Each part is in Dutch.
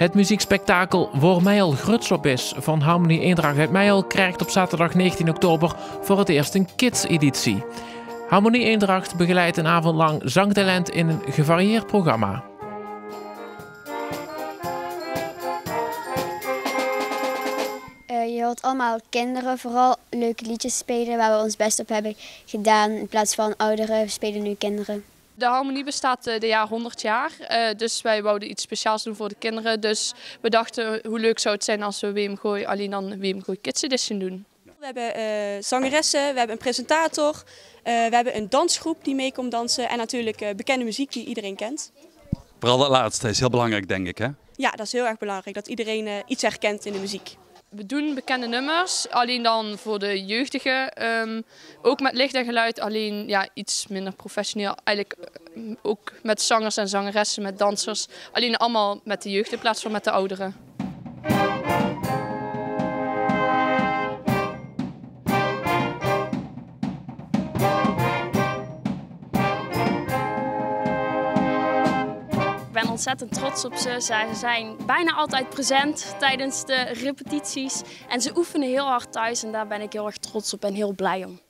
Het muziekspektakel Voor mij al Grutslop is van Harmonie Eendracht uit Meijel krijgt op zaterdag 19 oktober voor het eerst een kids-editie. Harmonie Eendracht begeleidt een avond lang zangtalent in een gevarieerd programma. Je hoort allemaal kinderen vooral leuke liedjes spelen waar we ons best op hebben gedaan. In plaats van ouderen spelen nu kinderen. De Harmonie bestaat dit jaar 100 jaar, dus wij wouden iets speciaals doen voor de kinderen. Dus we dachten hoe leuk zou het zijn als we WM Gooi alleen dan WM Gooi Kids Edition doen. We hebben zangeressen, we hebben een presentator, we hebben een dansgroep die mee komt dansen en natuurlijk bekende muziek die iedereen kent. Vooral dat laatste is heel belangrijk, denk ik, hè? Ja, dat is heel erg belangrijk, dat iedereen iets herkent in de muziek. We doen bekende nummers, alleen dan voor de jeugdigen. Ook met licht en geluid, alleen ja, iets minder professioneel. Eigenlijk ook met zangers en zangeressen, met dansers. Alleen allemaal met de jeugd in plaats van met de ouderen. Ik ben ontzettend trots op ze. Ze zijn bijna altijd present tijdens de repetities. En ze oefenen heel hard thuis en daar ben ik heel erg trots op en heel blij om.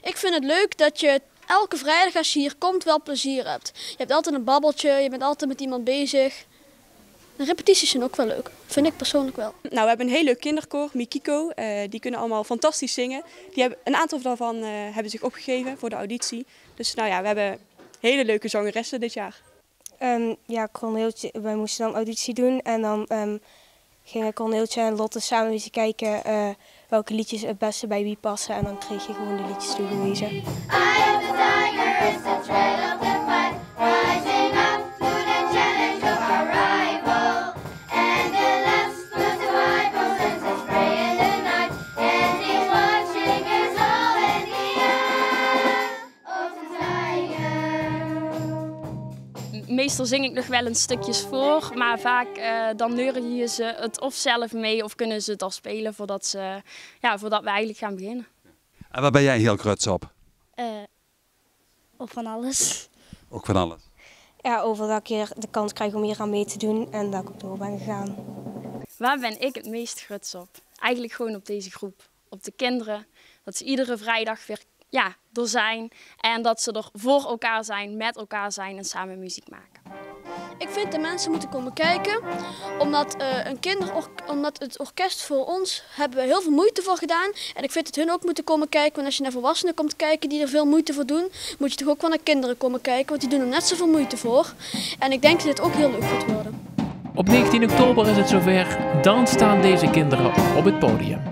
Ik vind het leuk dat je elke vrijdag als je hier komt wel plezier hebt. Je hebt altijd een babbeltje, je bent altijd met iemand bezig. De repetities zijn ook wel leuk, vind ik persoonlijk wel. Nou, we hebben een heel leuk kinderkoor, Mikiko. Die kunnen allemaal fantastisch zingen. Een aantal daarvan hebben zich opgegeven voor de auditie. Dus nou ja, we hebben hele leuke zangeressen dit jaar. Ja, Corneeltje, wij moesten dan auditie doen en dan gingen Corneeltje en Lotte samen eens kijken welke liedjes het beste bij wie passen en dan kreeg je gewoon de liedjes toegewezen. Meestal zing ik nog wel een stukjes voor, maar vaak dan leren je ze het of zelf mee of kunnen ze het al spelen voordat we eigenlijk gaan beginnen. En waar ben jij heel trots op? Op van alles. Ook van alles. Ja, over dat ik hier de kans krijg om hier aan mee te doen en dat ik ook door ben gegaan. Waar ben ik het meest trots op? Eigenlijk gewoon op deze groep. Op de kinderen. Dat ze iedere vrijdag weer er zijn en dat ze er voor elkaar zijn, met elkaar zijn en samen muziek maken. Ik vind dat mensen moeten komen kijken, omdat, omdat het orkest voor ons hebben we heel veel moeite voor gedaan. En ik vind dat hun ook moeten komen kijken, want als je naar volwassenen komt kijken die er veel moeite voor doen, moet je toch ook wel naar kinderen komen kijken, want die doen er net zoveel moeite voor. En ik denk dat dit ook heel leuk gaat worden. Op 19 oktober is het zover, dan staan deze kinderen op het podium.